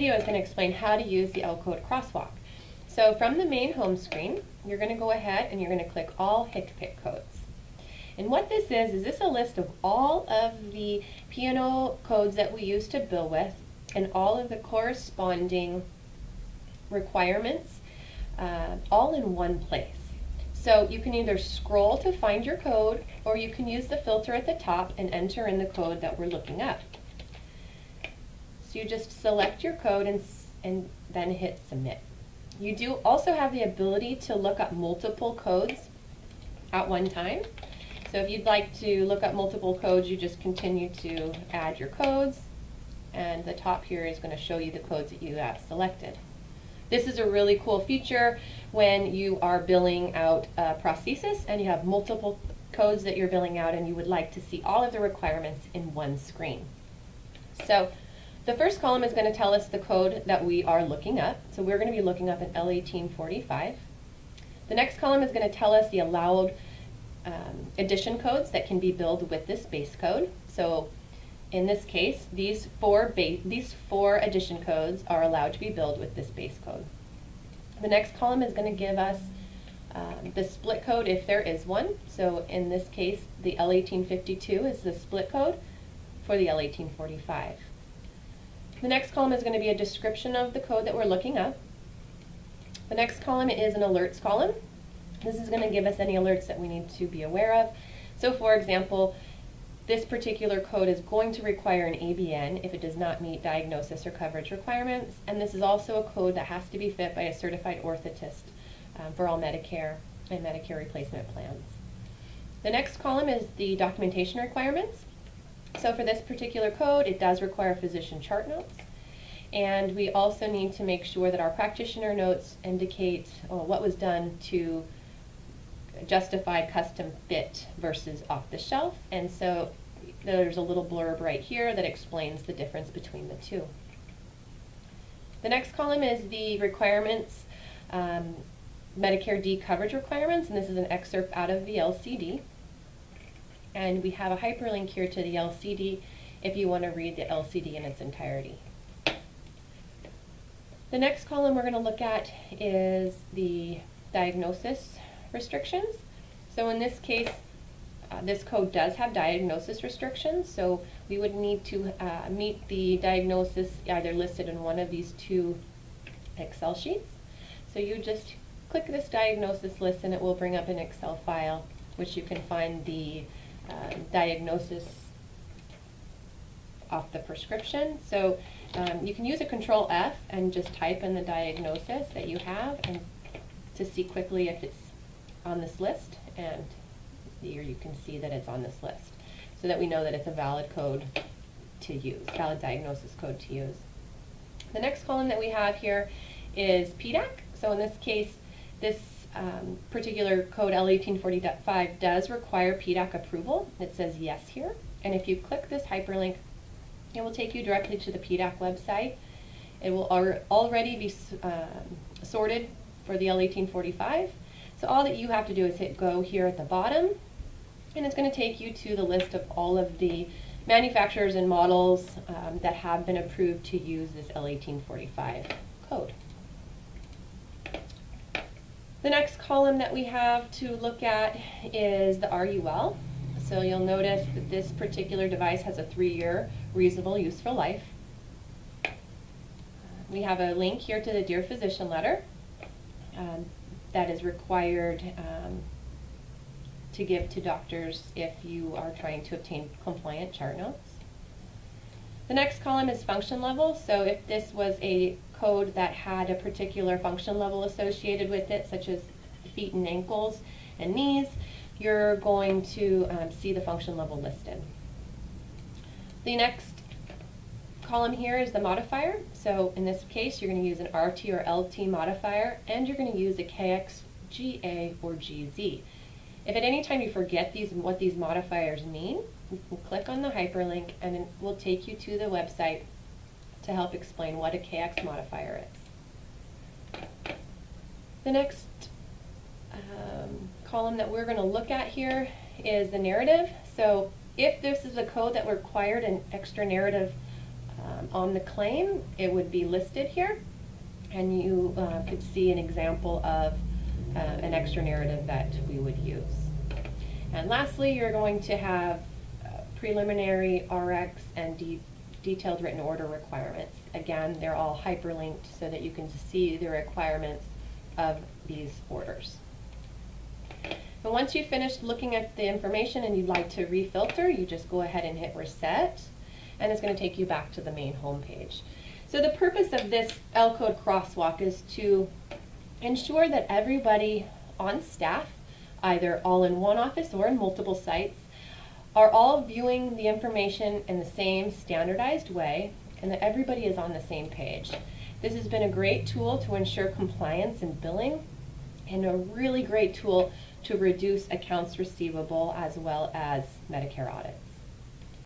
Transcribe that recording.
video is going to explain how to use the Lcode Crosswalk. So from the main home screen, you're going to go ahead and you're going to click all HICPIC codes. And what this is this a list of all of the P&O codes that we use to bill with and all of the corresponding requirements all in one place. So you can either scroll to find your code, or you can use the filter at the top and enter in the code that we're looking up. So you just select your code and then hit submit. You do also have the ability to look up multiple codes at one time. So if you'd like to look up multiple codes, you just continue to add your codes, and the top here is going to show you the codes that you have selected. This is a really cool feature when you are billing out a prosthesis and you have multiple codes that you're billing out and you would like to see all of the requirements in one screen. So the first column is going to tell us the code that we are looking up. So we're going to be looking up an L1845. The next column is going to tell us the allowed addition codes that can be billed with this base code. So in this case, these four addition codes are allowed to be billed with this base code. The next column is going to give us the split code if there is one. So in this case, the L1852 is the split code for the L1845. The next column is going to be a description of the code that we're looking up. The next column is an alerts column. This is going to give us any alerts that we need to be aware of. So for example, this particular code is going to require an ABN if it does not meet diagnosis or coverage requirements, and this is also a code that has to be fit by a certified orthotist for all Medicare and Medicare replacement plans. The next column is the documentation requirements. So for this particular code, it does require physician chart notes, and we also need to make sure that our practitioner notes indicate what was done to justify custom fit versus off the shelf, and so there's a little blurb right here that explains the difference between the two. The next column is the requirements, Medicare D coverage requirements, and this is an excerpt out of the LCD, and we have a hyperlink here to the LCD if you want to read the LCD in its entirety. The next column we're going to look at is the diagnosis restrictions. So in this case, this code does have diagnosis restrictions, so we would need to meet the diagnosis either listed in one of these two Excel sheets. So you just click this diagnosis list and it will bring up an Excel file which you can find the diagnosis off the prescription. So you can use a Control F and just type in the diagnosis that you have and to see quickly if it's on this list, and here you can see that it's on this list so that we know that it's a valid code to use, valid diagnosis code to use. The next column that we have here is PDAC. So in this case, this particular code L1845 does require PDAC approval. It says yes here, and if you click this hyperlink, it will take you directly to the PDAC website. It will already be sorted for the L1845. So all that you have to do is hit go here at the bottom, and it's going to take you to the list of all of the manufacturers and models that have been approved to use this L1845 code. The next column that we have to look at is the RUL. So you'll notice that this particular device has a 3-year reasonable useful life. We have a link here to the Dear Physician letter that is required to give to doctors if you are trying to obtain compliant chart notes. The next column is function level. So if this was a code that had a particular function level associated with it, such as feet and ankles and knees, you're going to see the function level listed. The next column here is the modifier. So in this case, you're going to use an RT or LT modifier, and you're going to use a KX, GA, or GZ. If at any time you forget what these modifiers mean, you can click on the hyperlink and it will take you to the website to help explain what a KX modifier is. The next column that we're going to look at here is the narrative. So if this is a code that required an extra narrative On the claim, it would be listed here, and you could see an example of an extra narrative that we would use. And lastly, you're going to have preliminary, RX, and detailed written order requirements. Again, they're all hyperlinked so that you can see the requirements of these orders. And once you've finished looking at the information and you'd like to refilter, you just go ahead and hit reset, and it's going to take you back to the main home page. So the purpose of this Lcode crosswalk is to ensure that everybody on staff, either all in one office or in multiple sites, are all viewing the information in the same standardized way, and that everybody is on the same page. This has been a great tool to ensure compliance in billing, and a really great tool to reduce accounts receivable as well as Medicare audits.